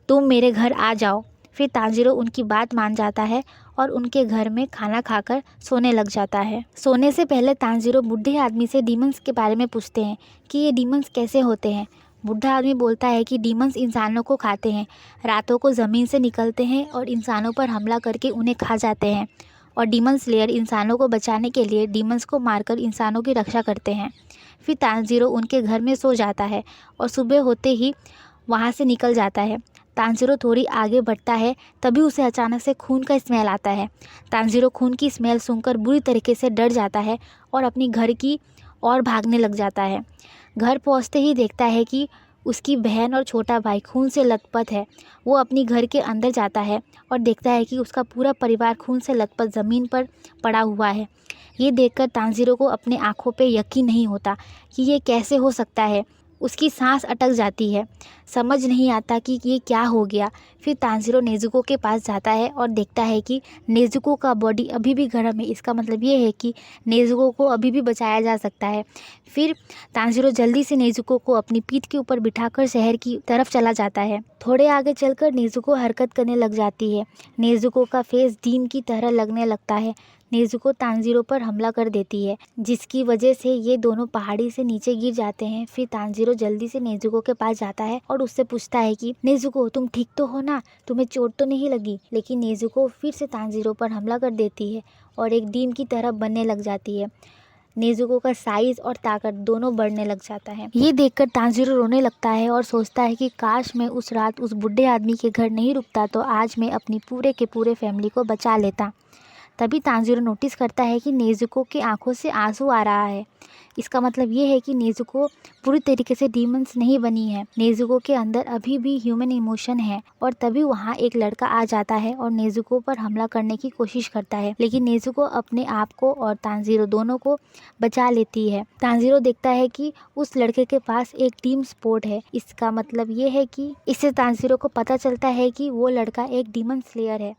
तुम मेरे घर आ जाओ। फिर तांजीरो उनकी बात मान जाता है और उनके घर में खाना खाकर सोने लग जाता है। सोने से पहले तांजीरो बूढ़े आदमी से डीमंस के बारे में पूछते हैं कि ये डीमंस कैसे होते हैं। बूढ़ा आदमी बोलता है कि डीमंस इंसानों को खाते हैं, रातों को ज़मीन से निकलते हैं और इंसानों पर हमला करके उन्हें खा जाते हैं, और डीमन स्लेयर इंसानों को बचाने के लिए डीमंस को मारकर इंसानों की रक्षा करते हैं। फिर तांजीरो उनके घर में सो जाता है और सुबह होते ही वहाँ से निकल जाता है। तांजीरो थोड़ी आगे बढ़ता है, तभी उसे अचानक से खून का स्मेल आता है। तांजीरो खून की स्मेल सुनकर बुरी तरीके से डर जाता है और अपनी घर की ओर भागने लग जाता है। घर पहुँचते ही देखता है कि उसकी बहन और छोटा भाई खून से लथपथ है। वो अपनी घर के अंदर जाता है और देखता है कि उसका पूरा परिवार खून से लथपथ ज़मीन पर पड़ा हुआ है। ये देखकर तांजीरो को अपने आँखों पे यकीन नहीं होता कि ये कैसे हो सकता है। उसकी सांस अटक जाती है, समझ नहीं आता कि ये क्या हो गया। फिर तांजीरो नेज़ुको के पास जाता है और देखता है कि नेज़ुको का बॉडी अभी भी गर्म है। इसका मतलब ये है कि नेज़ुको को अभी भी बचाया जा सकता है। फिर तांजीरो जल्दी से नेज़ुको को अपनी पीठ के ऊपर बिठाकर शहर की तरफ चला जाता है। थोड़े आगे चलकर नेज़ुको हरकत करने लग जाती है। नेज़ुको का फेस डीम की तरह लगने लगता है। नेज़ुको तांजीरो पर हमला कर देती है, जिसकी वजह से ये दोनों पहाड़ी से नीचे गिर जाते हैं। फिर तांजीरो जल्दी से नेज़ुको के पास जाता है और उससे पूछता है कि नेज़ुको, तुम ठीक तो हो ना, तुम्हें चोट तो नहीं लगी? लेकिन नेज़ुको फिर से तांजीरो पर हमला कर देती है और एक डीम की तरह बनने लग जाती है। नेज़ुको का साइज और ताकत दोनों बढ़ने लग जाता है। ये देखकर तांजीरो रोने लगता है और सोचता है कि काश मैं उस रात उस बूढ़े आदमी के घर नहीं रुकता तो आज मैं अपनी पूरे के पूरे फैमिली को बचा लेता। तभी तांजीरो नोटिस करता है कि नेज़ुको की आंखों से आंसू आ रहा है। इसका मतलब ये है कि नेज़ुको पूरी तरीके से डीमंस नहीं बनी है। नेज़ुको के अंदर अभी भी ह्यूमन इमोशन है। और तभी वहाँ एक लड़का आ जाता है और नेज़ुको पर हमला करने की कोशिश करता है, लेकिन नेज़ुको अपने आप को और तांजीरो दोनों को बचा लेती है। तांजीरो देखता है कि उस लड़के के पास एक टीम स्पोर्ट है। इसका मतलब ये है कि इससे तांजीरो को पता चलता है कि वो लड़का एक डीमन स्लेयर है।